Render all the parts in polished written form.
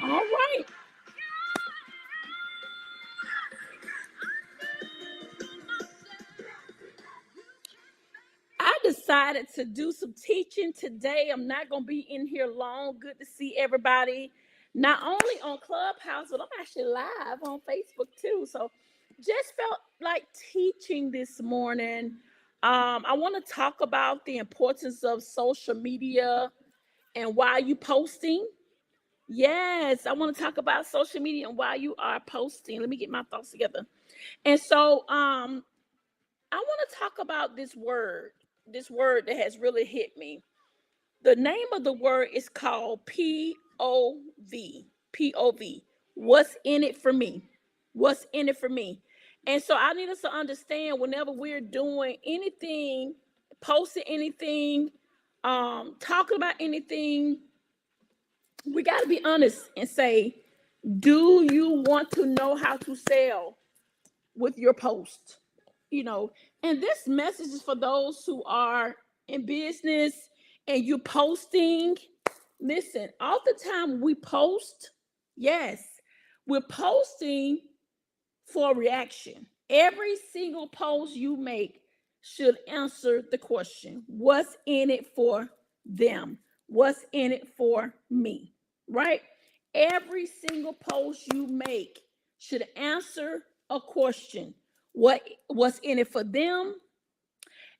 All right. I decided to do some teaching today. I'm not going to be in here long. Good to see everybody, not only on Clubhouse, but I'm actually live on Facebook too. So just felt like teaching this morning. I want to talk about the importance of social media and why you posting. Yes, I want to talk about social media and why you are posting. Let me get my thoughts together. And so I want to talk about this word that has really hit me. The name of the word is called POV. POV. What's in it for me? What's in it for me? And so I need us to understand whenever we're doing anything, posting anything, talking about anything, we got to be honest and say, do you want to know how to sell with your post? And this message is for those who are in business and you posting. Listen, all the time we post, yes, we're posting for reaction. Every single post you make should answer the question, what's in it for them? What's in it for me? Right? Every single post you make should answer a question. What's in it for them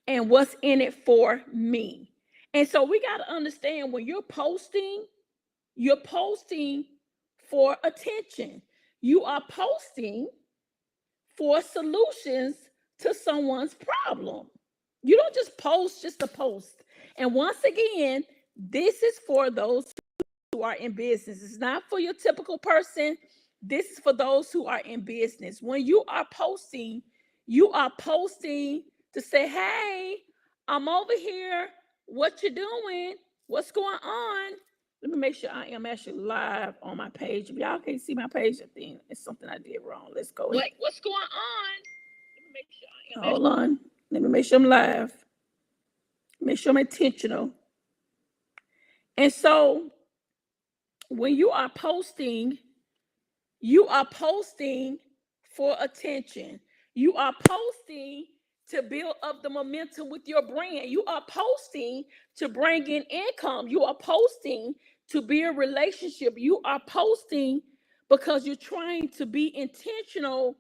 and what's in it for me? And so we got to understand when you're posting for attention. You are posting for solutions to someone's problem. You don't just post just to post. And once again, this is for those who are in business. It's not for your typical person. This is for those who are in business. When you are posting to say, hey, I'm over here. What you doing? What's going on? Let me make sure I am actually live on my page. If y'all can't see my page, I think it's something I did wrong. Let's go. Wait, what's going on? Let me make sure I am. Hold on. Let me make sure I'm live. Make sure I'm intentional. And so when you are posting for attention. You are posting to build up the momentum with your brand. You are posting to bring in income. You are posting to build a relationship. You are posting because you're trying to be intentional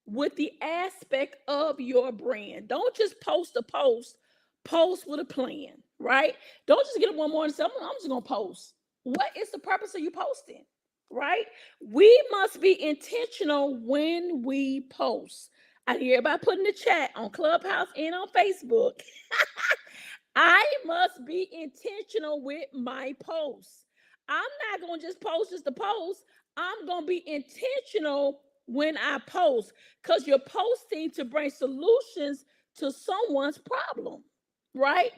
with the aspect of your brand. Don't just post a post with a plan, right? Don't just get up one morning and say, I'm just going to post. What is the purpose of you posting? Right? We must be intentional when we post. I hear everybody put in the chat on Clubhouse and on Facebook. I must be intentional with my posts. I'm not going to just post just to post. I'm going to be intentional when I post because you're posting to bring solutions to someone's problem, right?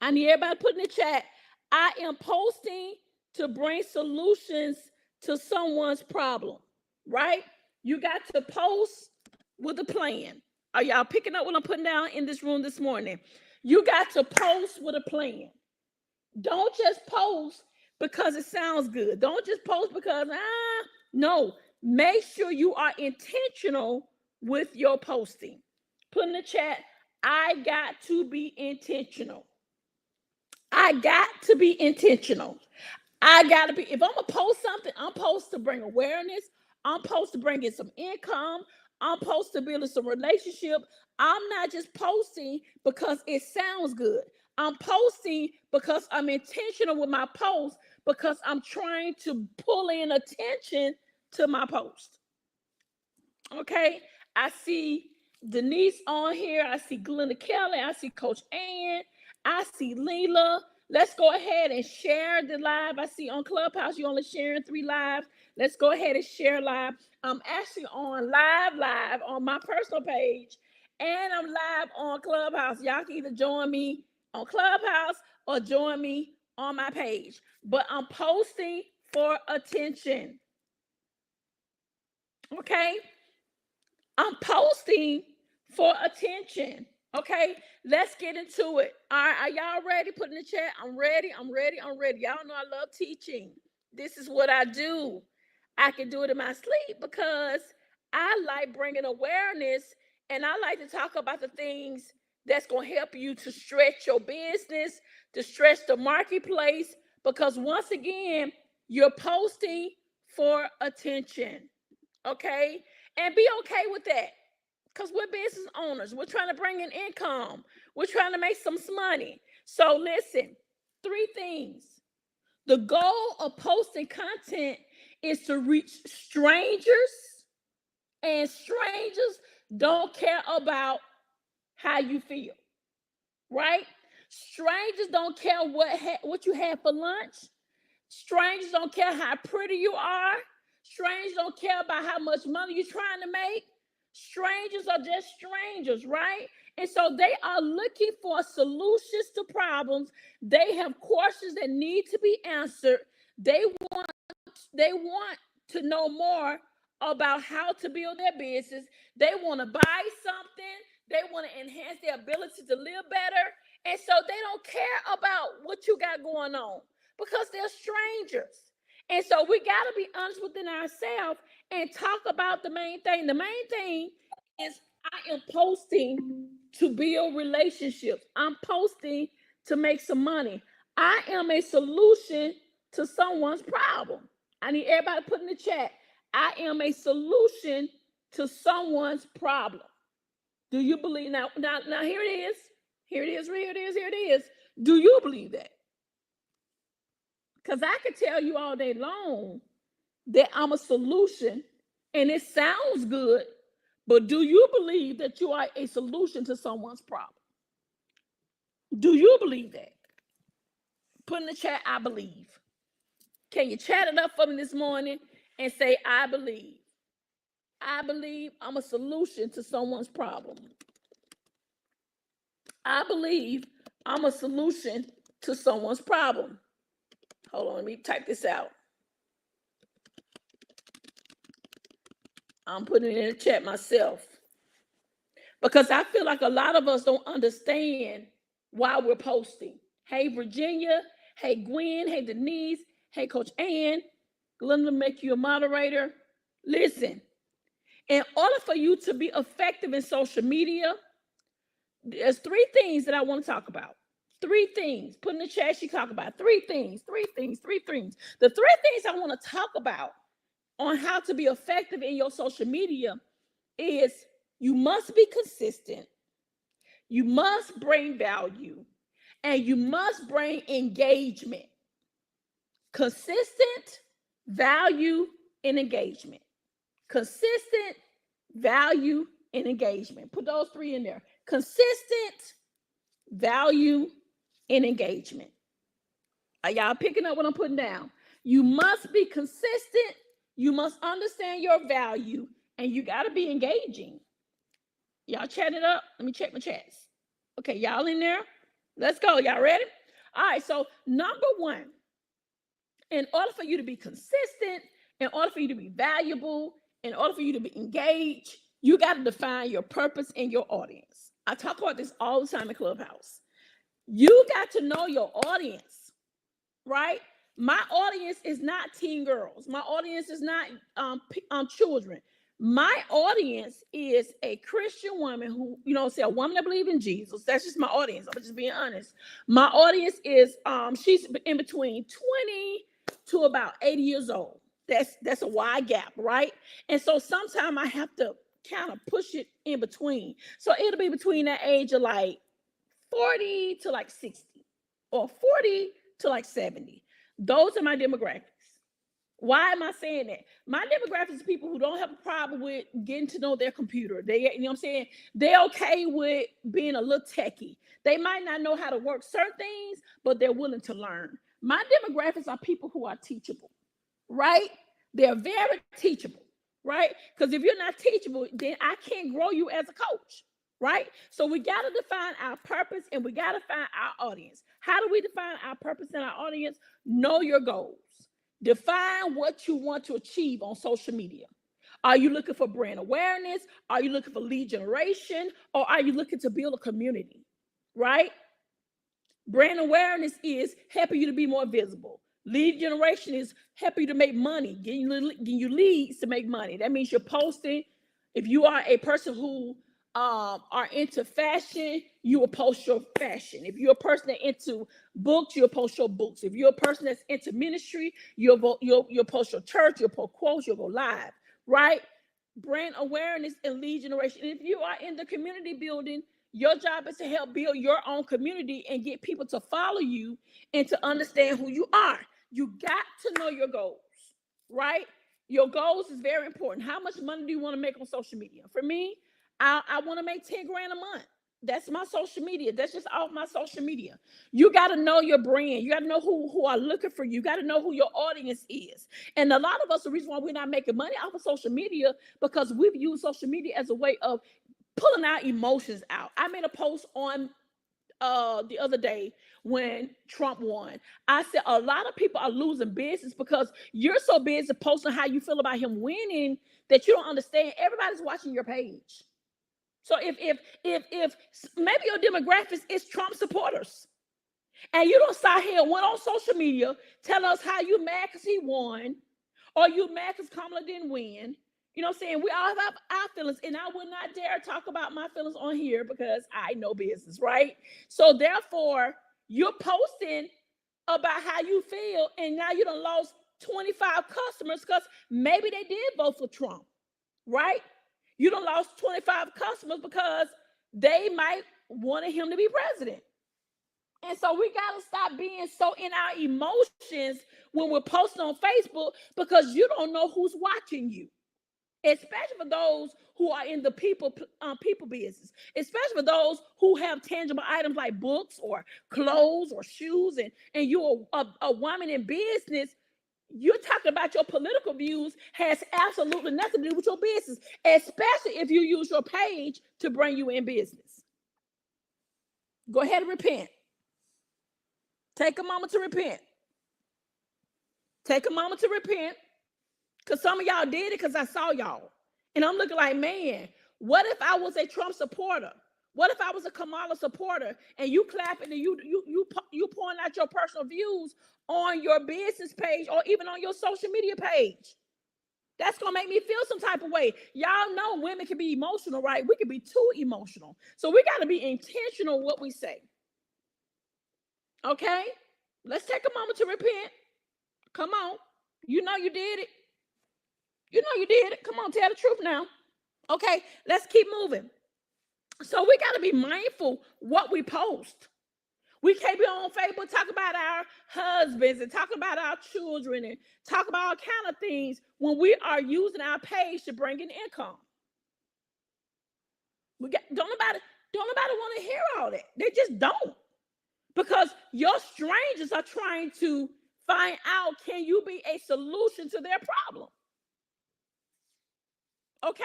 I need everybody put in the chat. I am posting to bring solutions to someone's problem, right? You got to post with a plan. Are y'all picking up what I'm putting down in this room this morning? You got to post with a plan. Don't just post because it sounds good. Don't just post because, no. Make sure you are intentional with your posting. Put in the chat, I got to be intentional. I got to be intentional. I got to be, if I'm going to post something, I'm supposed to bring awareness. I'm supposed to bring in some income. I'm supposed to build some relationship. I'm not just posting because it sounds good. I'm posting because I'm intentional with my post because I'm trying to pull in attention to my post. Okay. I see Denise on here. I see Glenda Kelly. I see Coach Ann. I see Leela. Let's go ahead and share the live. I see on Clubhouse, you're only sharing 3 live. Let's go ahead and share live. I'm actually on live on my personal page, and I'm live on Clubhouse. Y'all can either join me on Clubhouse or join me on my page. But I'm posting for attention. Okay? I'm posting for attention. Okay, let's get into it. All right, are y'all ready? Put in the chat. I'm ready. Y'all know I love teaching. This is what I do. I can do it in my sleep because I like bringing awareness, and I like to talk about the things that's going to help you to stretch your business, to stretch the marketplace, because once again, you're posting for attention. Okay? And be okay with that. Because we're business owners. We're trying to bring in income. We're trying to make some money. So listen, 3 things. The goal of posting content is to reach strangers, and strangers don't care about how you feel, right? Strangers don't care what you had for lunch. Strangers don't care how pretty you are. Strangers don't care about how much money you're trying to make. Strangers are just strangers, right? And so they are looking for solutions to problems. They have questions that need to be answered. They want they want to know more about how to build their business. They want to buy something. They want to enhance their ability to live better. And so they don't care about what you got going on because they're strangers. And so we got to be honest within ourselves and talk about the main thing. The main thing is I am posting to build relationships. I'm posting to make some money. I am a solution to someone's problem. I need everybody to put in the chat. I am a solution to someone's problem. Do you believe now? Now here it is. Here it is. Here it is. Here it is. Do you believe that? Because I can tell you all day long that I'm a solution, and it sounds good, but do you believe that you are a solution to someone's problem? Do you believe that? Put in the chat, I believe. Can you chat it up for me this morning and say, I believe? I believe I'm a solution to someone's problem. I believe I'm a solution to someone's problem. Hold on, let me type this out. I'm putting it in the chat myself because I feel like a lot of us don't understand why we're posting. Hey, Virginia. Hey, Gwen. Hey, Denise. Hey, Coach Ann. Glenda, make you a moderator. Listen, in order for you to be effective in social media, there's 3 things that I want to talk about. 3 things. Put in the chat, she talk about 3 things, 3 things, 3 things. The 3 things I want to talk about on how to be effective in your social media is you must be consistent, you must bring value, and you must bring engagement. Consistent, value, and engagement. Consistent, value, and engagement. Put those 3 in there. Consistent, value, and engagement. Are y'all picking up what I'm putting down? You must be consistent. You must understand your value, and you got to be engaging. Y'all chat it up. Let me check my chats. Okay, y'all in there? Let's go. Y'all ready? All right, so number 1, in order for you to be consistent, in order for you to be valuable, in order for you to be engaged, you got to define your purpose and your audience. I talk about this all the time in Clubhouse. You got to know your audience, right? My audience is not teen girls. My audience is not children. My audience is a Christian woman who, say a woman that believes in Jesus. That's just my audience. I'm just being honest. My audience is she's in between 20 to about 80 years old. That's a wide gap, right? And so sometimes I have to kind of push it in between. So it'll be between that age of like 40 to like 60 or 40 to like 70. Those are my demographics. Why am I saying that? My demographics is people who don't have a problem with getting to know their computer. They, you know what I'm saying? They're okay with being a little techie. They might not know how to work certain things, but they're willing to learn. My demographics are people who are teachable, right? They're very teachable, right? Because if you're not teachable, then I can't grow you as a coach, right? So we got to define our purpose and we got to find our audience. How do we define our purpose and our audience? Know your goals. Define what you want to achieve on social media. Are you looking for brand awareness? Are you looking for lead generation? Or are you looking to build a community, right? Brand awareness is helping you to be more visible. Lead generation is help you to make money, getting you leads to make money. That means you're posting. If you are a person who are into fashion, you will post your fashion. If you're a person that's into books, you'll post your books. If you're a person that's into ministry, you'll post your church, you'll post quotes, you'll go live, right? Brand awareness and lead generation. And if you are in the community building, your job is to help build your own community and get people to follow you and to understand who you are. You got to know your goals, right? Your goals is very important. How much money do you want to make on social media? For me, I want to make 10 grand a month. That's my social media. That's just off my social media. You got to know your brand. You got to know who are looking for you. You got to know who your audience is. And a lot of us, the reason why we're not making money off of social media, because we've used social media as a way of pulling our emotions out. I made a post on the other day when Trump won. I said a lot of people are losing business because you're so busy posting how you feel about him winning that you don't understand everybody's watching your page. So if maybe your demographics is Trump supporters, and you don't start here went on social media telling us how you mad because he won, or you mad because Kamala didn't win. You know what I'm saying? We all have our feelings, and I would not dare talk about my feelings on here because I know business, right? So therefore, you're posting about how you feel, and now you done lost 25 customers because maybe they did vote for Trump, right? You done lost 25 customers because they might wanted him to be president. And so we got to stop being so in our emotions when we're posting on Facebook because you don't know who's watching you. Especially for those who are in the people business, especially for those who have tangible items like books or clothes or shoes, and you're a woman in business. You're talking about your political views has absolutely nothing to do with your business, especially if you use your page to bring you in business. Go ahead and repent. Take a moment to repent. Take a moment to repent. Because some of y'all did it because I saw y'all. And I'm looking like, man, what if I was a Trump supporter? What if I was a Kamala supporter and you clapping and you pouring out your personal views on your business page or even on your social media page? That's going to make me feel some type of way. Y'all know women can be emotional, right? We can be too emotional. So we got to be intentional what we say. Okay? Let's take a moment to repent. Come on. You know you did it. You know you did it. Come on, tell the truth now. Okay, let's keep moving. So we got to be mindful what we post. We can't be on Facebook talking about our husbands and talking about our children and talk about all kind of things when we are using our page to bring in income. Don't nobody want to hear all that. They just don't. Because your strangers are trying to find out, can you be a solution to their problem? Okay?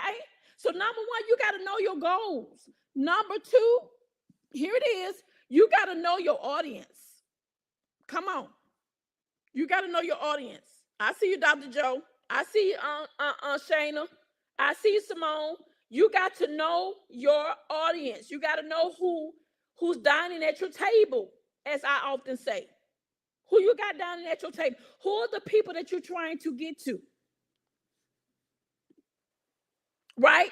So number one, you got to know your goals. Number two, here it is. You got to know your audience. Come on. You got to know your audience. I see you, Dr. Joe. I see you, Shayna. I see you, Simone. You got to know your audience. You got to know who's dining at your table, as I often say. Who you got dining at your table? Who are the people that you're trying to get to? Right?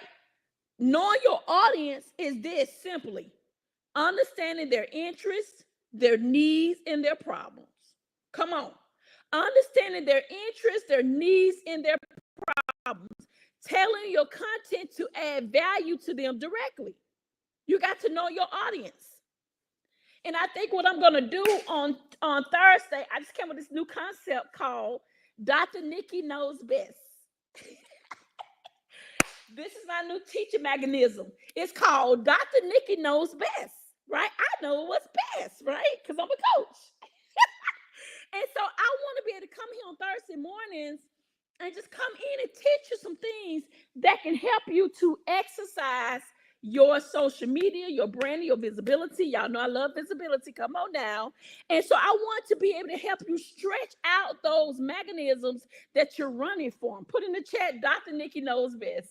Knowing your audience is this simply. Understanding their interests, their needs, and their problems. Come on. Understanding their interests, their needs, and their problems. Tailoring your content to add value to them directly. You got to know your audience. And I think what I'm going to do on Thursday, I just came with this new concept called Dr. Nikki Knows Best. This is my new teaching mechanism. It's called Dr. Nikki Knows Best, right? I know what's best, right? Because I'm a coach. And so I want to be able to come here on Thursday mornings and just come in and teach you some things that can help you to exercise your social media, your branding, your visibility. Y'all know I love visibility. Come on now. And so I want to be able to help you stretch out those mechanisms that you're running from. Put in the chat, Dr. Nikki Knows Best.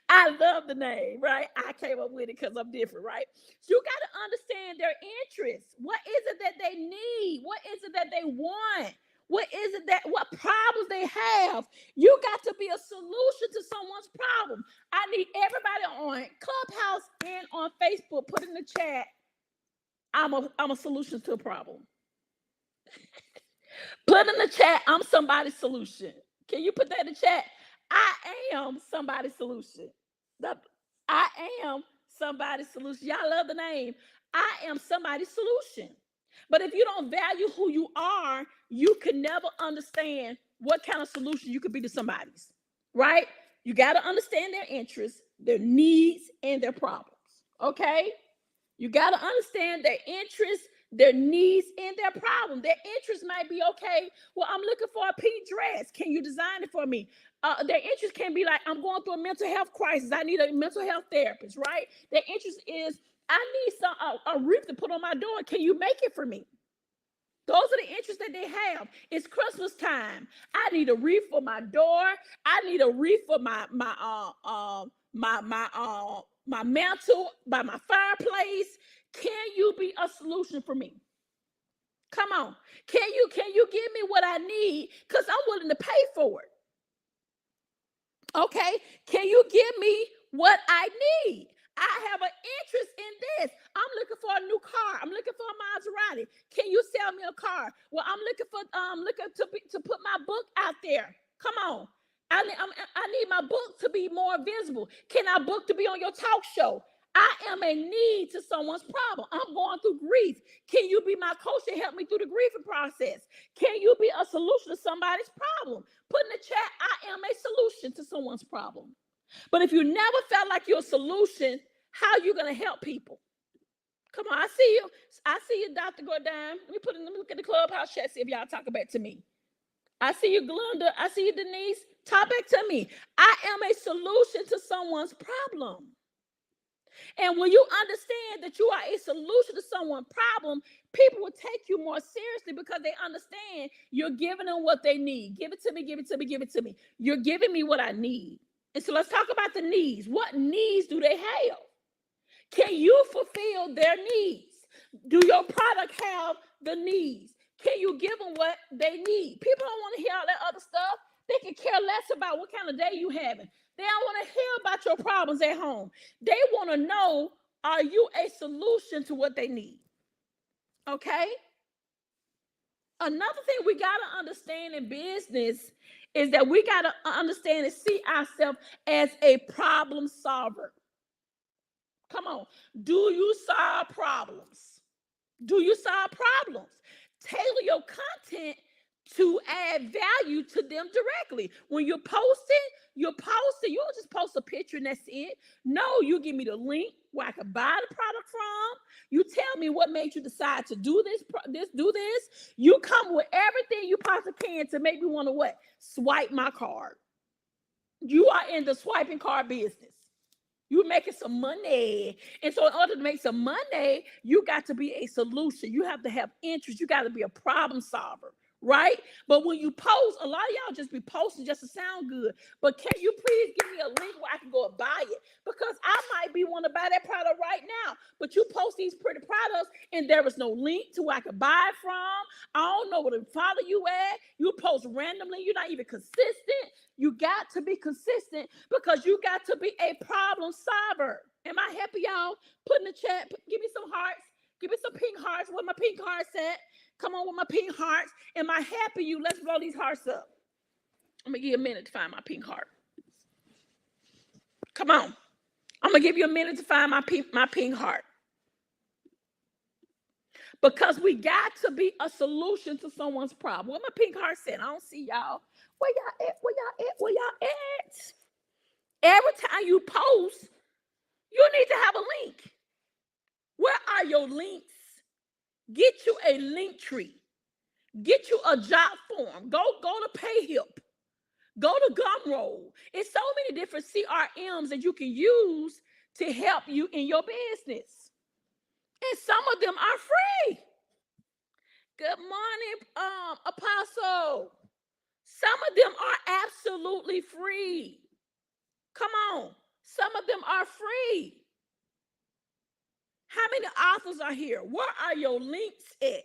I love the name, right? I came up with it because I'm different, right? So you got to understand their interests. What is it that they need? What is it that they want? What problems they have? You got to be a solution to someone's problem. I need everybody on Clubhouse and on Facebook, put in the chat, I'm a solution to a problem. Put in the chat, I'm somebody's solution. Can you put that in the chat? I am somebody's solution. I am somebody's solution. Y'all love the name. I am somebody's solution. But if you don't value who you are, you can never understand what kind of solution you could be to somebody's, right? You got to understand their interests, their needs, and their problems, okay? You got to understand their interests, their needs, and their problem. Their interests might be, okay, well, I'm looking for a pink dress. Can you design it for me? Their interest can be like, I'm going through a mental health crisis. I need a mental health therapist, right? Their interest is, I need a wreath to put on my door. Can you make it for me? Those are the interests that they have. It's Christmas time. I need a wreath for my door. I need a wreath for my mantle by my fireplace. Can you be a solution for me? Come on. Can you give me what I need? Because I'm willing to pay for it. Okay. Can you give me what I need? I have an interest in this. I'm looking for a new car. I'm looking for a Maserati. Can you sell me a car? Well, I'm looking for to put my book out there. Come on. I need my book to be more visible. Can our book to be on your talk show? I am a need to someone's problem. I'm going through grief. Can you be my coach to help me through the grieving process? Can you be a solution to somebody's problem? Put in the chat, I am a solution to someone's problem. But if you never felt like you're a solution, how are you going to help people? Come on, I see you. I see you, Dr. Gordon. Let me look at the Clubhouse chat, see if y'all talk back to me. I see you, Glenda. I see you, Denise. Talk back to me. I am a solution to someone's problem. And when you understand that you are a solution to someone's problem, people will take you more seriously because they understand you're giving them what they need. Give it to me, give it to me, give it to me. You're giving me what I need. And so let's talk about the needs. What needs do they have? Can you fulfill their needs? Do your product have the needs? Can you give them what they need? People don't want to hear all that other stuff. They can care less about what kind of day you having. They don't want to hear about your problems at home. They want to know, are you a solution to what they need? Okay? Another thing we got to understand in business is that we got to understand and see ourselves as a problem solver. Come on. Do you solve problems? Do you solve problems? Tailor your content to add value to them directly. When you're posting, you don't just post a picture and that's it. No, you give me the link where I can buy the product from. You tell me what made you decide to do this. You come with everything you possibly can to make me want to what? Swipe my card. You are in the swiping card business. You're making some money. And so in order to make some money, you got to be a solution. You have to have interest. You got to be a problem solver, right? But when you post, a lot of y'all just be posting just to sound good. But can you please give me a link where I can go and buy it? Because I might be want to buy that product right now. But you post these pretty products and there is no link to where I can buy it from. I don't know where to follow you at. You post randomly. You're not even consistent. You got to be consistent because you got to be a problem solver. Am I helping y'all? Put in the chat. Give me some hearts. Give me some pink hearts. Where my pink hearts at? Come on with my pink hearts. Am I helping you? Let's blow these hearts up. I'm going to give you a minute to find my pink heart. Come on. I'm going to give you a minute to find my pink heart. Because we got to be a solution to someone's problem. What my pink heart said, I don't see y'all. Where y'all at? Where y'all at? Where y'all at? Every time you post, you need to have a link. Where are your links? Get you a link tree. Get you a job form. Go to PayHip. Go to Gumroad. It's so many different CRMs that you can use to help you in your business. And some of them are free. Good morning, Apostle. Some of them are absolutely free. Come on. Some of them are free. How many authors are here? Where are your links at?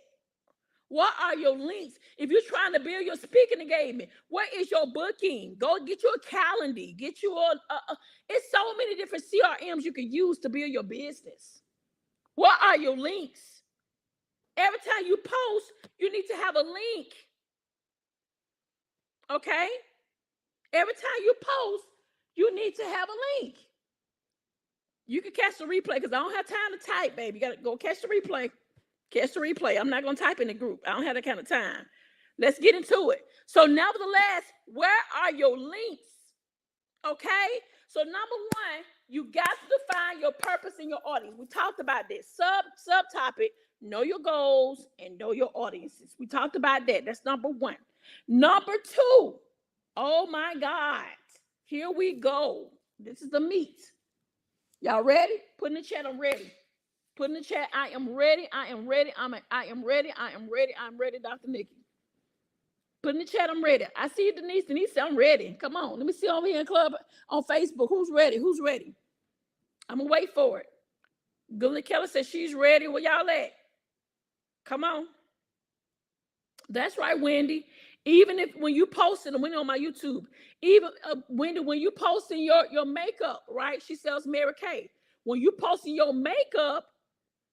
What are your links? If you're trying to build your speaking engagement, where is your booking? Go get you a calendar. Get you it's so many different CRMs you can use to build your business. What are your links? Every time you post, you need to have a link. Okay? Every time you post, you need to have a link. You can catch the replay because I don't have time to type, baby. You got to go catch the replay. Catch the replay. I'm not going to type in the group. I don't have that kind of time. Let's get into it. So nevertheless, where are your links? Okay? So number one, you got to define your purpose in your audience. We talked about this. Subtopic, know your goals and know your audiences. We talked about that. That's number one. Number two, oh my God. Here we go. This is the meat. Y'all ready? Put in the chat, I'm ready. Put in the chat, I am ready. I am ready. I am ready. I am ready. I'm ready, Dr. Nikki. Put in the chat, I'm ready. I see Denise. Denise said, I'm ready. Come on. Let me see over here in Club on Facebook. Who's ready? Who's ready? I'm going to wait for it. Gillian Keller says she's ready. Where y'all at? Come on. That's right, Wendy. Even if when you posted, and Wendy on my YouTube, even Wendy, when you posting your makeup, right? She sells Mary Kay. When you posting your makeup,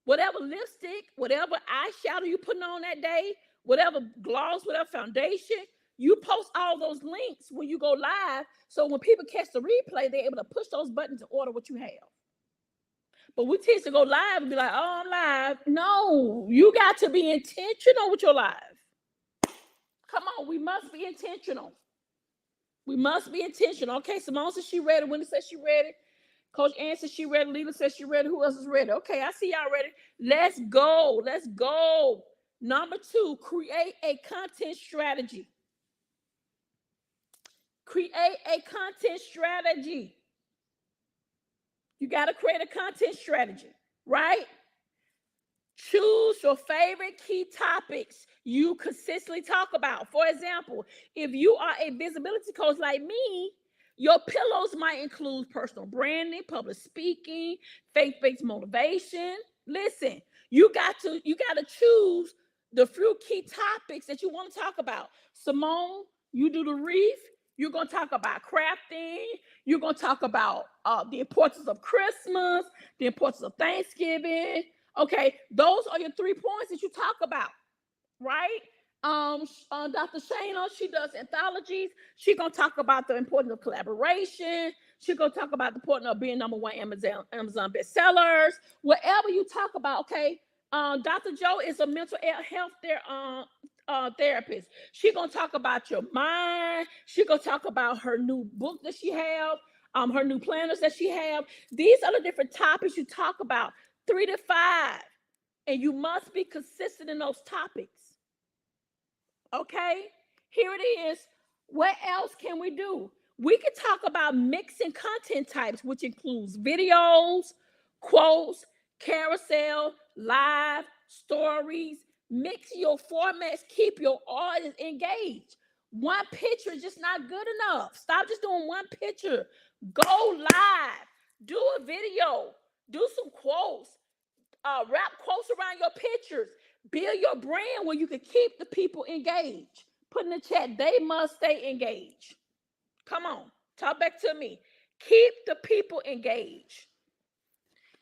whatever lipstick, whatever eyeshadow you putting on that day, whatever gloss, whatever foundation, you post all those links when you go live. So when people catch the replay, they're able to push those buttons to order what you have. But we tend to go live and be like, oh, I'm live. No, you got to be intentional with your live. Come on, we must be intentional. We must be intentional. Okay, Simone says she ready. Wendy says she ready. Coach Ann says she ready. Leela says she ready. Who else is ready? Okay, I see y'all ready. Let's go. Let's go. Number two, create a content strategy. Create a content strategy. You got to create a content strategy, right? Choose your favorite key topics you consistently talk about. For example, if you are a visibility coach like me, your pillows might include personal branding, public speaking, faith-based motivation. Listen, you got to choose the few key topics that you want to talk about. Simone, you do the wreath. You're going to talk about crafting. You're going to talk about the importance of Christmas, the importance of Thanksgiving. Okay, those are your 3 points that you talk about, right? Dr. Shayna, she does anthologies. She's gonna talk about the importance of collaboration. She's gonna talk about the importance of being #1 Amazon bestsellers. Whatever you talk about, okay. Dr. Joe is a mental health therapist. She's gonna talk about your mind. She's gonna talk about her new book that she have, her new planners that she have. These are the different topics you talk about. 3 to 5, and you must be consistent in those topics. Okay, here it is. What else can we do? We can talk about mixing content types, which includes videos, quotes, carousel, live, stories. Mix your formats, keep your audience engaged. One picture is just not good enough. Stop just doing one picture. Go live, do a video, do some quotes. Wrap quotes around your pictures. Build your brand where you can keep the people engaged. Put in the chat, they must stay engaged. Come on, talk back to me. Keep the people engaged.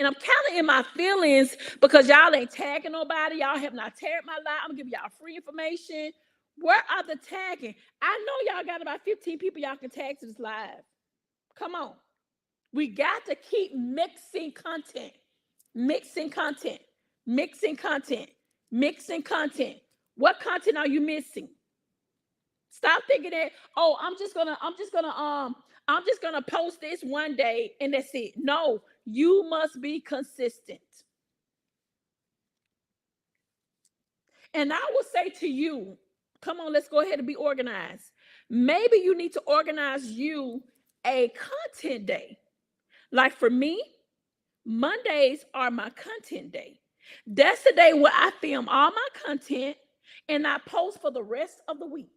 And I'm kind of in my feelings because y'all ain't tagging nobody. Y'all have not tagged my live. I'm gonna give y'all free information. Where are the tagging? I know y'all got about 15 people y'all can tag to this live. Come on. We got to keep mixing content. Mixing content, mixing content, mixing content. What content are you missing? Stop thinking that, oh, I'm just gonna post this one day and that's it. No, you must be consistent. And I will say to you, come on, let's go ahead and be organized. Maybe you need to organize you a content day. Like for me, Mondays are my content day. That's the day where I film all my content and I post for the rest of the week.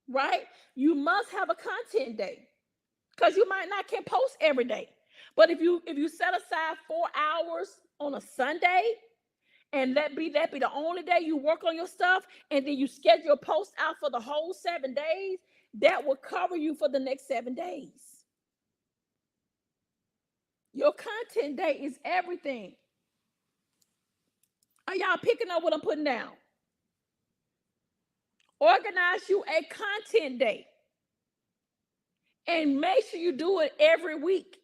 Right? You must have a content day. because you might not can post every day. But if you set aside 4 hours on a Sunday, and that be the only day you work on your stuff, and then you schedule a post out for the whole 7 days, that will cover you for the next 7 days. Your content day is everything. Are y'all picking up what I'm putting down? Organize you a content day and make sure you do it every week.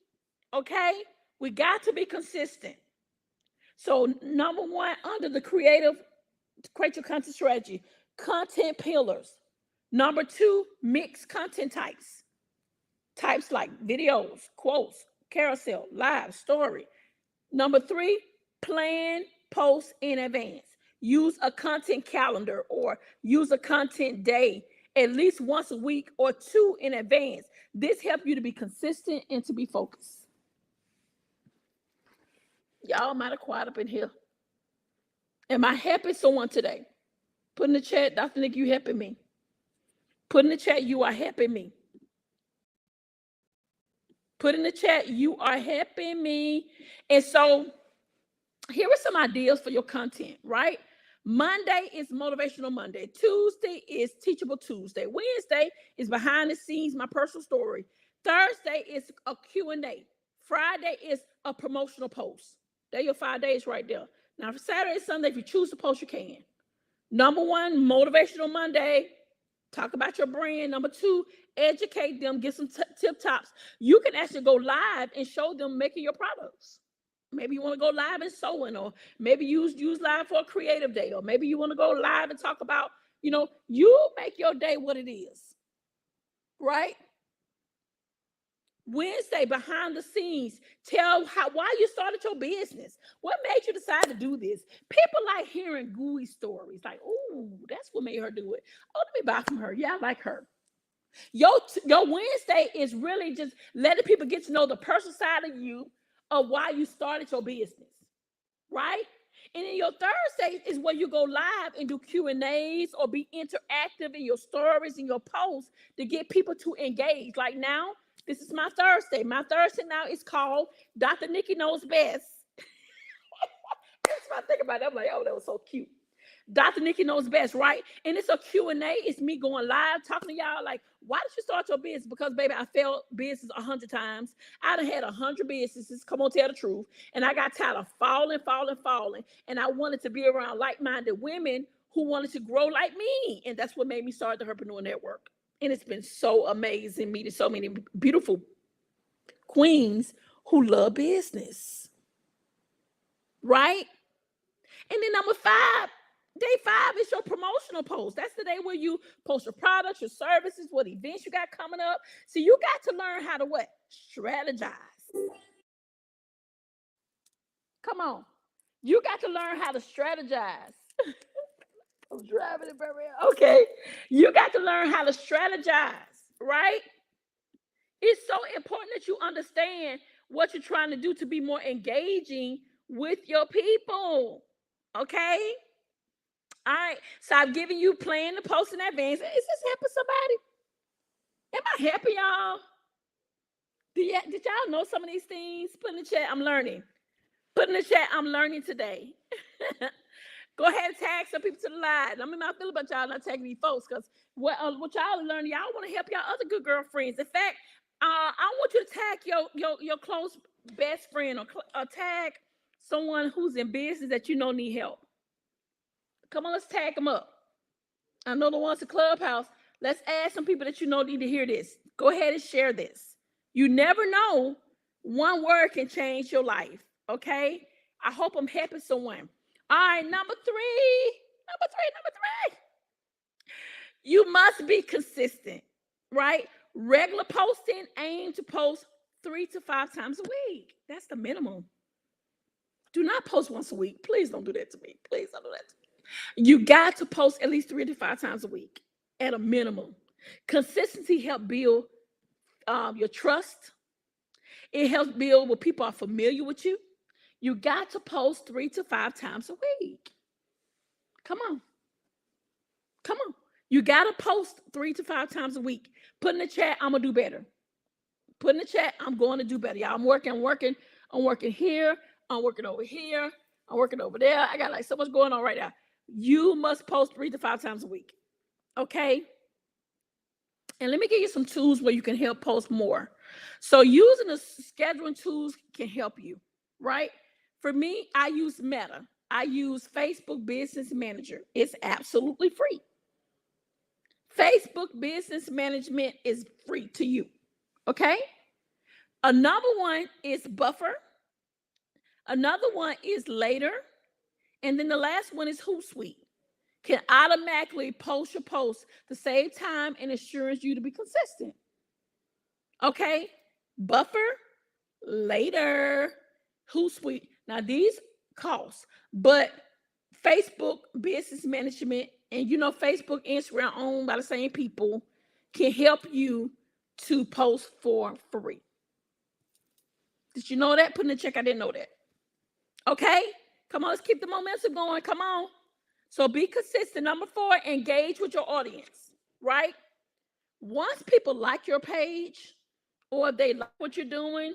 Okay? We got to be consistent. So, number one, under the create your content strategy, content pillars. Number two, mixed content types. Types like videos, quotes, carousel, live, story. Number three, plan posts in advance. Use a content calendar or use a content day at least once a week or two in advance. This helps you to be consistent and to be focused. Y'all might have quiet up in here. Am I helping someone today? Put in the chat, Dr. Nick, you helping me. Put in the chat, you are helping me. Put in the chat, you are helping me. And so here are some ideas for your content, right? Monday is Motivational Monday. Tuesday is Teachable Tuesday. Wednesday is Behind the Scenes, my personal story. Thursday is a Q&A. Friday is a promotional post. There are your 5 days right there. Now, for Saturday and Sunday, if you choose to post, you can. Number one, Motivational Monday. Talk about your brand. Number two, educate them, get some tip tops. You can actually go live and show them making your products. Maybe you want to go live in sewing, or maybe use live for a creative day, or maybe you want to go live and talk about, you make your day what it is, right? Wednesday, behind the scenes, tell why you started your business. What made you decide to do this? People like hearing gooey stories, like, oh, that's what made her do it. Oh, let me buy from her. Yeah, I like her. Your Wednesday is really just letting people get to know the personal side of you, of why you started your business, right? And then your Thursday is where you go live and do Q&As or be interactive in your stories and your posts to get people to engage. Like now, this is my Thursday. My Thursday now is called Dr. Nikki Knows Best. That's what I think about it. I'm like, oh, that was so cute. Dr. Nikki Knows Best, right? And it's a Q&A. It's me going live, talking to y'all like, why did you start your business? Because, baby, I failed business 100 times. I done had 100 businesses, come on, tell the truth. And I got tired of falling. And I wanted to be around like-minded women who wanted to grow like me. And that's what made me start the Herpreneur Network. And it's been so amazing meeting so many beautiful queens who love business, right? And then number 5, day 5 is your promotional post. That's the day where you post your products, your services, what events you got coming up. So you got to learn how to what? Strategize. Come on. You got to learn how to strategize. I'm driving it, baby. Okay. You got to learn how to strategize, right? It's so important that you understand what you're trying to do to be more engaging with your people. Okay? All right. So I've given you plan to post in advance. Is this helping somebody? Am I helping y'all? Did y'all know some of these things? Put in the chat, I'm learning. Put in the chat, I'm learning today. Go ahead and tag some people to the live. I mean, I feel about y'all not tagging these folks, because what y'all are learning, y'all want to help y'all other good girlfriends. In fact, I want you to tag your close best friend, or tag someone who's in business that you know need help. Come on, let's tag them up. I know the ones at Clubhouse. Let's add some people that you know need to hear this. Go ahead and share this. You never know. One word can change your life, okay? I hope I'm helping someone. All right, number three. You must be consistent, right? Regular posting, aim to post 3 to 5 times a week. That's the minimum. Do not post once a week. Please don't do that to me. Please don't do that to me. You got to post at least 3 to 5 times a week at a minimum. Consistency helps build your trust. It helps build where people are familiar with you. You got to post 3 to 5 times a week. Come on. You got to post 3 to 5 times a week. Put in the chat, I'm going to do better. Put in the chat, I'm going to do better. Y'all, I'm working here. I'm working over here. I'm working over there. I got like so much going on right now. You must post 3 to 5 times a week. Okay? And let me give you some tools where you can help post more. So using the scheduling tools can help you, right? For me, I use Meta. I use Facebook Business Manager. It's absolutely free. Facebook Business Management is free to you. Okay? Another one is Buffer. Another one is Later. And then the last one is Hootsuite. Can automatically post your posts to save time and assures you to be consistent. Okay? Buffer, Later, Hootsuite. Now these cost, but Facebook Business Management, and you know Facebook, Instagram owned by the same people, can help you to post for free. Did you know that? Put in the check. I didn't know that. Okay? Come on, let's keep the momentum going. Come on. So be consistent. Number 4, engage with your audience, right? Once people like your page or they like what you're doing,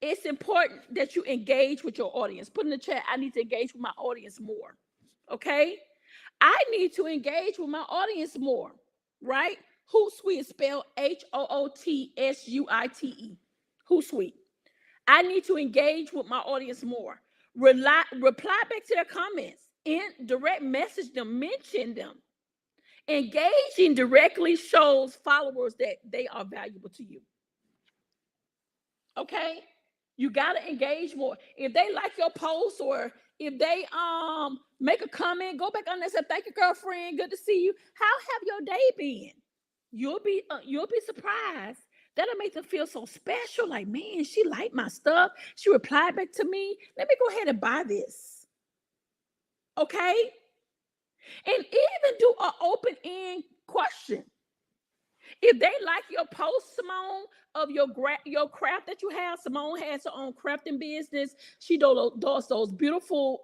it's important that you engage with your audience. Put in the chat, I need to engage with my audience more. Okay? I need to engage with my audience more, right? Hootsuite is spelled Hootsuite. Hootsuite. I need to engage with my audience more. Reply back to their comments and direct message them, mention them. Engaging directly shows followers that they are valuable to you. Okay? You got to engage more. If they like your post or if they make a comment, go back on there and say, thank you, girlfriend. Good to see you. How have your day been? You'll be surprised. That'll make them feel so special. Like, man, she liked my stuff. She replied back to me. Let me go ahead and buy this. Okay? And even do an open-end question. If they like your post, Simone, of your craft that you have, Simone has her own crafting business. She does those beautiful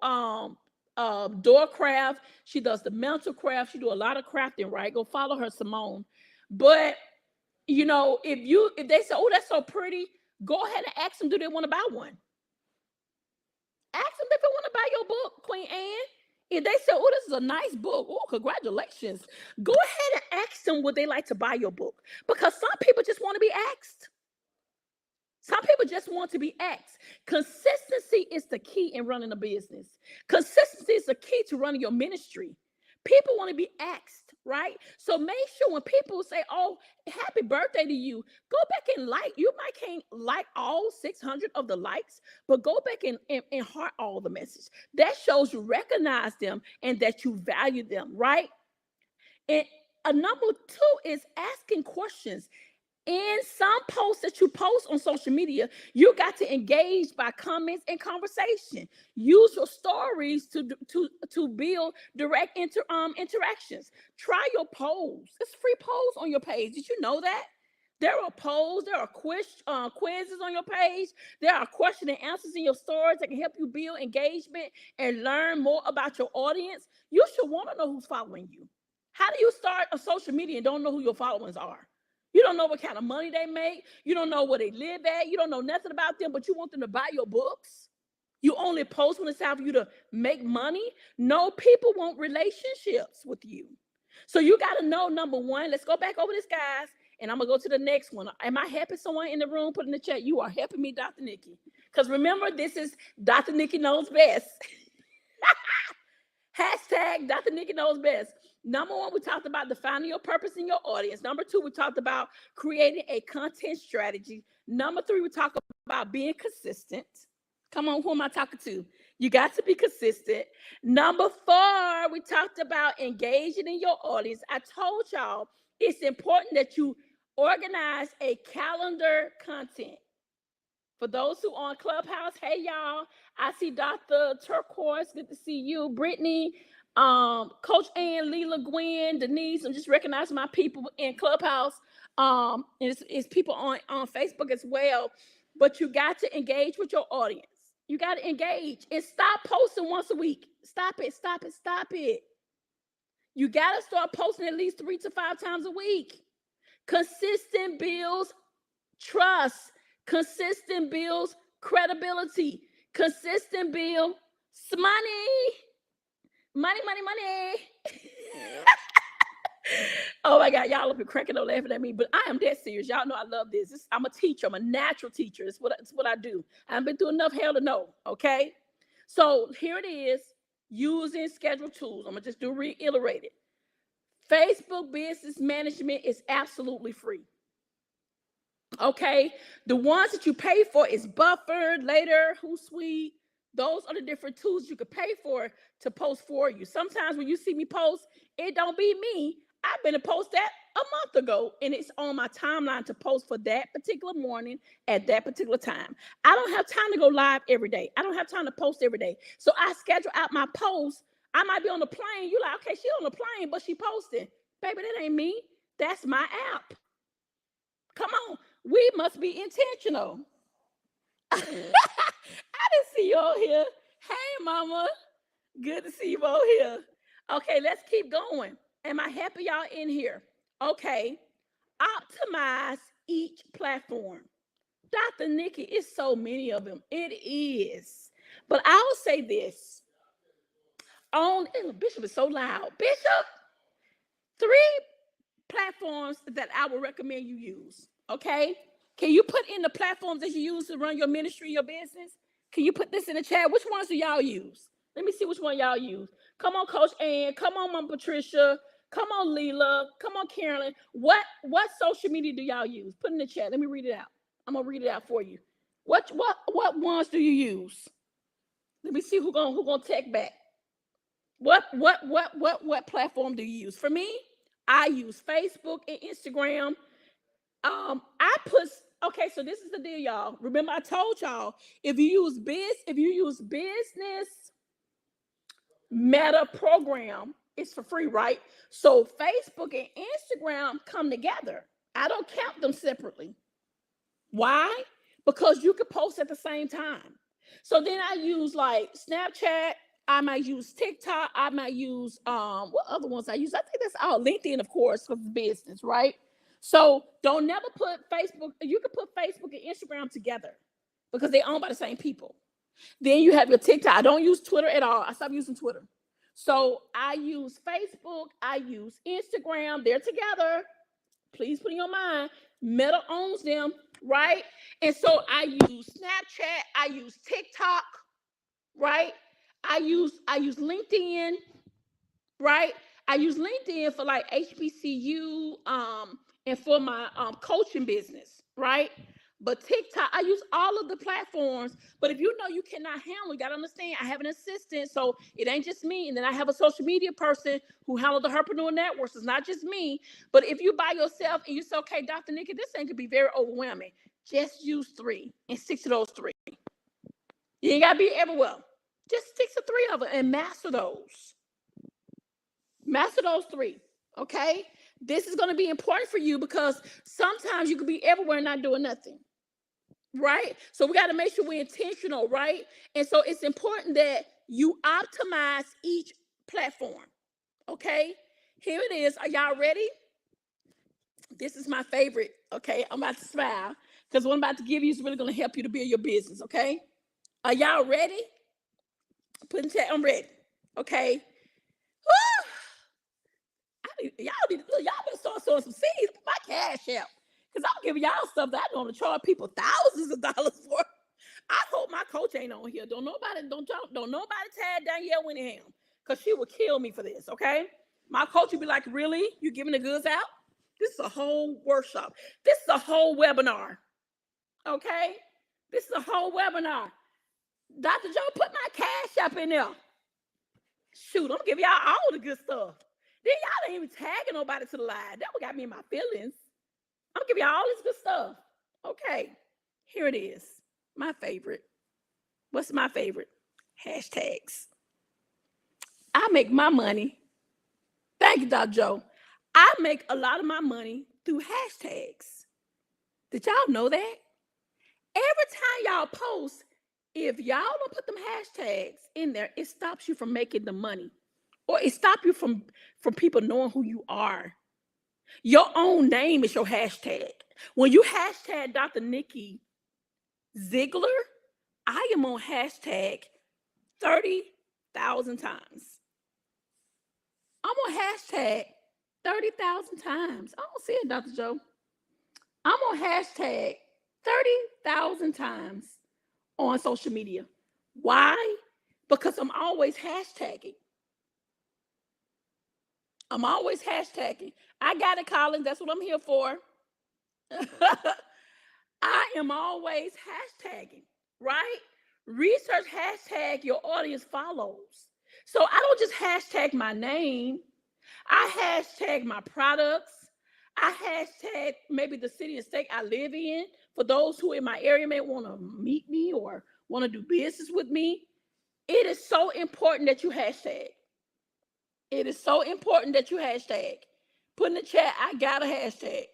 door craft. She does the mental craft. She do a lot of crafting, right? Go follow her, Simone. But you know, if they say, oh, that's so pretty, go ahead and ask them, do they want to buy one? Ask them if they want to buy your book, Queen Anne. If they say, oh, this is a nice book, oh, congratulations, go ahead and ask them would they like to buy your book. Because some people just want to be asked. Some people just want to be asked. Consistency is the key in running a business. Consistency is the key to running your ministry. People want to be asked, right? So make sure when people say, oh, happy birthday to you, go back and like. You might can't like all 600 of the likes, but go back and heart all the messages. That shows you recognize them and that you value them, right? And number 2 is asking questions. In some posts that you post on social media, you got to engage by comments and conversation. Use your stories to build direct interactions. Try your polls. It's free polls on your page. Did you know that? There are polls. There are quizzes on your page. There are question and answers in your stories that can help you build engagement and learn more about your audience. You should want to know who's following you. How do you start a social media and don't know who your followers are? You don't know what kind of money they make. You don't know where they live at. You don't know nothing about them, but you want them to buy your books. You only post when it's time for you to make money. No, people want relationships with you. So you got to know, number 1, let's go back over this, guys, and I'm going to go to the next one. Am I helping someone in the room? Put in the chat, you are helping me, Dr. Nikki. Because remember, this is Dr. Nikki Knows Best. Hashtag Dr. Nikki Knows Best. Number 1, we talked about defining your purpose in your audience. Number 2, we talked about creating a content strategy. Number 3, we talked about being consistent. Come on, who am I talking to? You got to be consistent. Number 4, we talked about engaging in your audience. I told y'all it's important that you organize a calendar content. For those who on Clubhouse, hey, y'all. I see Dr. Turquoise. Good to see you. Brittany, Coach Ann, Leela, Gwen, Denise. I'm just recognizing my people in Clubhouse. It's people on Facebook as well. But you got to engage with your audience. You got to engage and stop posting once a week. Stop it. You got to start posting at least 3 to 5 times a week. Consistent builds trust. Consistent builds credibility. Consistent build money. Money, money, money. Oh my God, y'all will be cracking up laughing at me, but I am dead serious. Y'all know I love this. I'm a teacher. I'm a natural teacher. It's what I do. I've been through enough hell to know, okay? So here it is, using schedule tools. I'm going to just reiterate it. Facebook business management is absolutely free. Okay, the ones that you pay for is Buffer, Later, Hootsuite. Those are the different tools you could pay for to post for you. Sometimes when you see me post, it don't be me. I've been to post that a month ago, and it's on my timeline to post for that particular morning at that particular time. I don't have time to go live every day. I don't have time to post every day. So I schedule out my posts. I might be on the plane. You like, okay, she on the plane, but she posting. Baby, that ain't me. That's my app. Come on. We must be intentional. I didn't see you all here. Hey, mama. Good to see you all here. Okay, let's keep going. Am I happy y'all in here? Okay. Optimize each platform. Dr. Nikki, it's so many of them. It is. But I will say this. Bishop is so loud. Bishop, 3 platforms that I would recommend you use. Okay? Can you put in the platforms that you use to run your ministry, your business? Can you put this in the chat? Which ones do y'all use? Let me see which one y'all use. Come on, Coach Ann. Come on, Mom Patricia. Come on, Leela. Come on, Carolyn. What social media do y'all use? Put in the chat. Let me read it out. I'm gonna read it out for you. What ones do you use? Let me see who gonna tech back. What platform do you use? For me, I use Facebook and Instagram. Okay, so this is the deal, y'all. Remember, I told y'all if you use business meta program, it's for free, right? So Facebook and Instagram come together. I don't count them separately. Why? Because you could post at the same time. So then I use like Snapchat. I might use TikTok. I might use what other ones I use? I think that's all LinkedIn, of course, because it's business, right? So don't never put Facebook. You can put Facebook and Instagram together because they're owned by the same people. Then you have your TikTok. I don't use Twitter at all. I stopped using Twitter. So I use Facebook. I use Instagram. They're together. Please put in your mind. Meta owns them, right? And so I use Snapchat. I use TikTok, right? I use LinkedIn, right? I use LinkedIn for like HBCU, and for my coaching business, right? But TikTok, I use all of the platforms. But if you know you cannot handle, you got to understand, I have an assistant, so it ain't just me. And then I have a social media person who handles the Herpreneur Networks. It's not just me. But if you by yourself and you say, okay, Dr. Nikki, this thing could be very overwhelming, just use 3 and stick to those 3. You ain't got to be everywhere. Just stick to 3 of them and master those. Master those 3, okay? This is going to be important for you because sometimes you could be everywhere and not doing nothing, right? So we got to make sure we're intentional, right? And so it's important that you optimize each platform, okay? Here it is. Are y'all ready? This is my favorite, okay? I'm about to smile because what I'm about to give you is really going to help you to build your business, okay? Are y'all ready? Put in chat, I'm ready, okay? Y'all better start sowing some seeds. Put my cash out, because I'm giving y'all stuff that I don't want to charge people thousands of dollars for. I hope my coach ain't on here. Don't nobody tag Danielle Winningham, because she will kill me for this. Okay, my coach will be like, "Really? You giving the goods out? This is a whole workshop. This is a whole webinar. Okay, this is a whole webinar. Dr. Joe, put my cash up in there. Shoot, I'm giving y'all all the good stuff. Then y'all ain't even tagging nobody to the live. That what got me in my feelings. I'm giving y'all all this good stuff. Okay, here it is. My favorite. What's my favorite? Hashtags. I make my money. Thank you, Dr. Joe. I make a lot of my money through hashtags. Did y'all know that? Every time y'all post, if y'all don't put them hashtags in there, it stops you from making the money. Or it stops you from people knowing who you are. Your own name is your hashtag. When you hashtag Dr. Nikki Ziegler, I am on hashtag 30,000 times. I'm on hashtag 30,000 times. I don't see it, Dr. Joe. I'm on hashtag 30,000 times on social media. Why? Because I'm always hashtagging. I'm always hashtagging. I got it, Colin. That's what I'm here for. I am always hashtagging, right? Research hashtag your audience follows. So I don't just hashtag my name. I hashtag my products. I hashtag maybe the city and state I live in for those who in my area may want to meet me or want to do business with me. It is so important that you hashtag. It is so important that you hashtag. Put in the chat, I got a hashtag.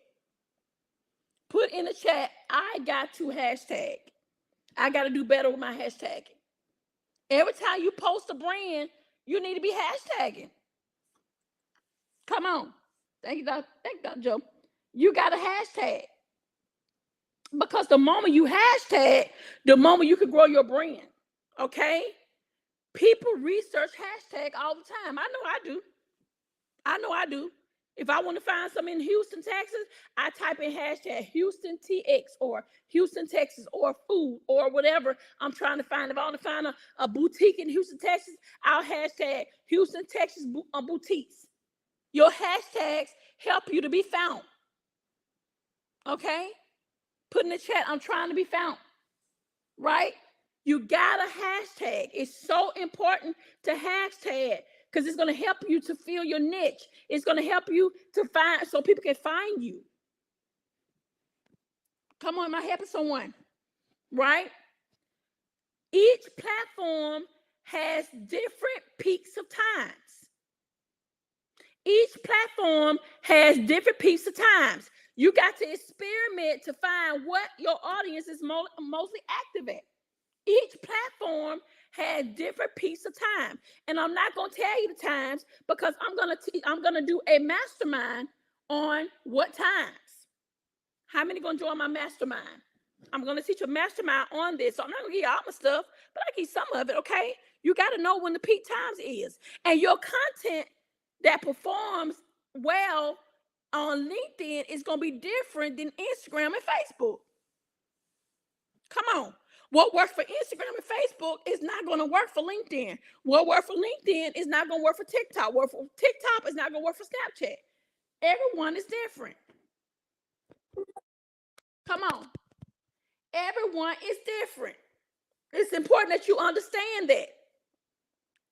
Put in the chat, I got to hashtag. I got to do better with my hashtagging. Every time you post a brand, you need to be hashtagging. Come on. Thank you, Dr. Joe. You got a hashtag. Because the moment you hashtag, the moment you can grow your brand. Okay? People research hashtag all the time. I know I do. If I want to find something in Houston, Texas, I type in hashtag Houston TX or Houston, Texas, or food or whatever I'm trying to find. If I want to find a boutique in Houston, Texas, I'll hashtag Houston, Texas boutiques. Your hashtags help you to be found. Okay? Put in the chat, I'm trying to be found. Right? You got a hashtag. It's so important to hashtag because it's going to help you to fill your niche. It's going to help you to find so people can find you. Come on, am I helping someone? Right? Each platform has different peaks of times. Each platform has different peaks of times. You got to experiment to find what your audience is mostly active at. Each platform has different peaks of time, and I'm not going to tell you the times because I'm gonna do a mastermind on what times. How many going to join my mastermind? I'm going to teach a mastermind on this, so I'm not going to give you all my stuff, but I give some of it. Okay, you got to know when the peak times is, and your content that performs well on LinkedIn is going to be different than Instagram and Facebook. Come on. What works for Instagram and Facebook is not going to work for LinkedIn. What works for LinkedIn is not going to work for TikTok. What for TikTok is not going to work for Snapchat. Everyone is different. Come on. Everyone is different. It's important that you understand that.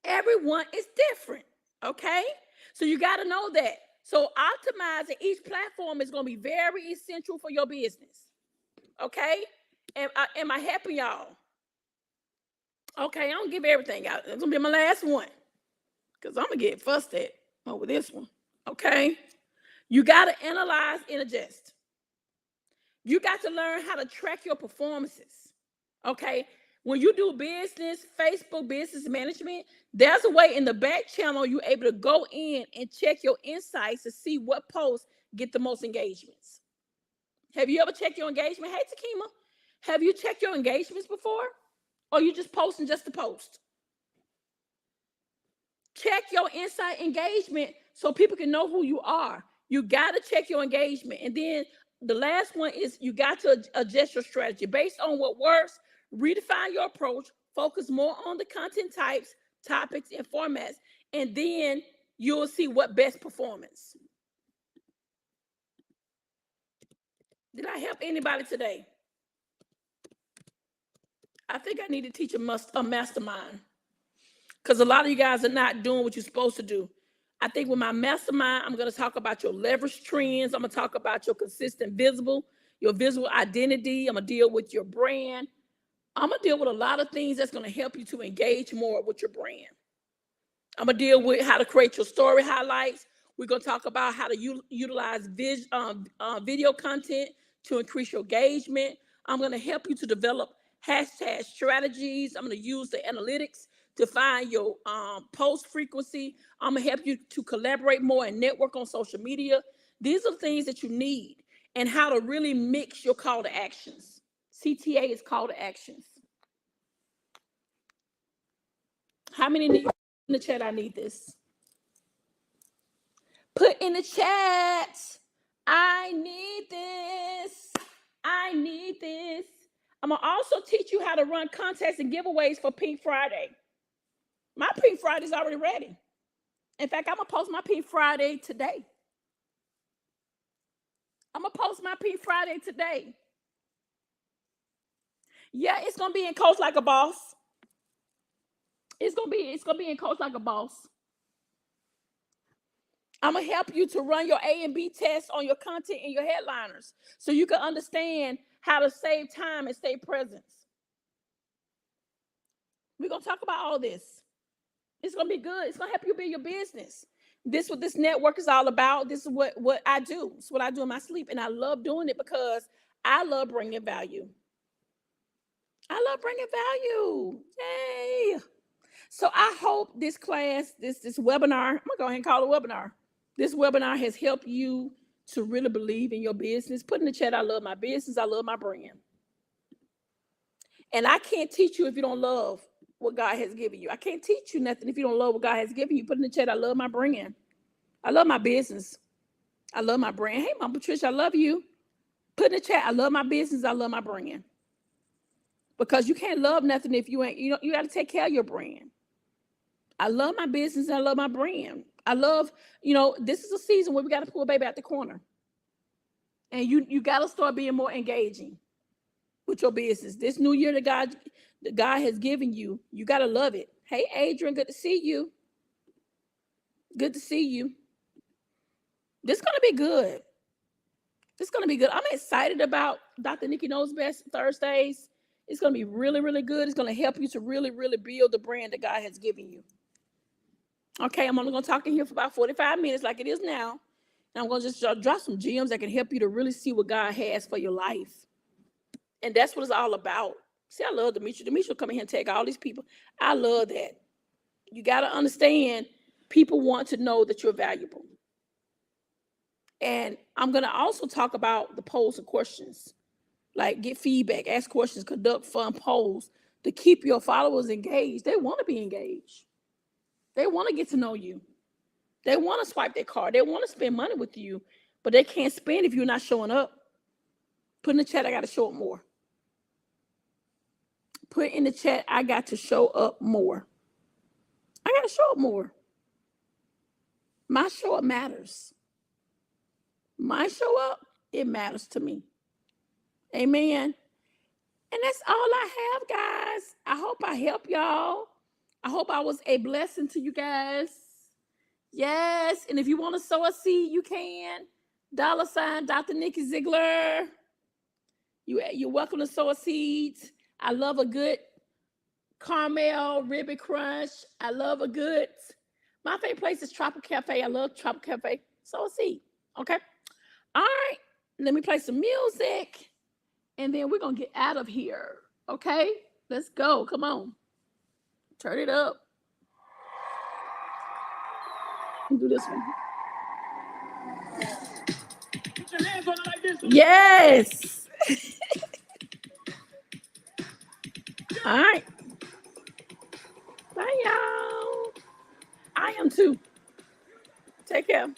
Everyone is different. Okay? So you got to know that. So optimizing each platform is going to be very essential for your business. Okay? Am I helping y'all? Okay, I don't give everything out. It's gonna be my last one. Because I'm gonna get fussed at over this one. Okay. You gotta analyze and adjust. You got to learn how to track your performances. Okay. When you do business, Facebook business management, there's a way in the back channel you're able to go in and check your insights to see what posts get the most engagements. Have you ever checked your engagement? Hey, Takima, have you checked your engagements before? Or you just posting just to post? Check your insight engagement so people can know who you are. You got to check your engagement. And then the last one is you got to adjust your strategy. Based on what works, redefine your approach, focus more on the content types, topics, and formats, and then you'll see what best performance. Did I help anybody today? I think I need to teach a mastermind because a lot of you guys are not doing what you're supposed to do. I think with my mastermind, I'm going to talk about your leverage trends. I'm going to talk about your consistent your visual identity. I'm going to deal with your brand. I'm going to deal with a lot of things that's going to help you to engage more with your brand. I'm going to deal with how to create your story highlights. We're going to talk about how to utilize video content to increase your engagement. I'm going to help you to develop hashtag strategies. I'm going to use the analytics to find your post frequency. I'm going to help you to collaborate more and network on social media. These are things that you need and how to really mix your call to actions. CTA is call to actions. How many need in the chat? I need this. Put in the chat. I need this. I need this. I'm going to also teach you how to run contests and giveaways for Pink Friday. My Pink Friday is already ready. In fact, I'm going to post my Pink Friday today. Yeah, it's going to be in Coach Like a Boss. It's going to be in Coach Like a Boss. I'm going to help you to run your A and B tests on your content and your headliners so you can understand how to save time and stay present. We're going to talk about all this. It's going to be good. It's going to help you build your business. This is what this network is all about. This is what I do. It's what I do in my sleep. And I love doing it because I love bringing value. Yay. So I hope this class, this webinar, I'm going to go ahead and call it a webinar. This webinar has helped you to really believe in your business. Put in the chat, I love my business. I love my brand. And I can't teach you if you don't love what God has given you. I can't teach you nothing if you don't love what God has given you. Put in the chat, I love my brand. I love my business. I love my brand. Hey, Mom Patricia, I love you. Put in the chat, I love my business. I love my brand. Because you can't love nothing if you ain't, you got to take care of your brand. I love my business. I love my brand. I love, this is a season where we got to pull baby out the corner. And you got to start being more engaging with your business. This new year that God has given you, you got to love it. Hey, Adrian, good to see you. Good to see you. This is going to be good. I'm excited about Dr. Nikki Knows Best Thursdays. It's going to be really, really good. It's going to help you to really, really build the brand that God has given you. Okay, I'm only going to talk in here for about 45 minutes like it is now. And I'm going to just drop some gems that can help you to really see what God has for your life. And that's what it's all about. See, I love Demetria. Demetria will come in here and take all these people. I love that. You got to understand, people want to know that you're valuable. And I'm going to also talk about the polls and questions. Like, get feedback, ask questions, conduct fun polls to keep your followers engaged. They want to be engaged. They want to get to know you. They want to swipe their card. They want to spend money with you, but they can't spend if you're not showing up. Put in the chat, I got to show up more. Put in the chat, I got to show up more. I got to show up more. My show up matters. My show up, it matters to me. Amen. And that's all I have, guys. I hope I help y'all. I hope I was a blessing to you guys. Yes. And if you want to sow a seed, you can. $ Dr. Nikki Ziegler. You're welcome to sow a seed. I love a good caramel ribbon crunch. I love a good, my favorite place is Tropical Cafe. I love Tropical Cafe. Sow a seed. Okay. All right. Let me play some music. And then we're going to get out of here. Okay? Let's go. Come on. Turn it up. Do this one. Put your hands on it like this. Yes. All right. Bye, y'all. I am too. Take care.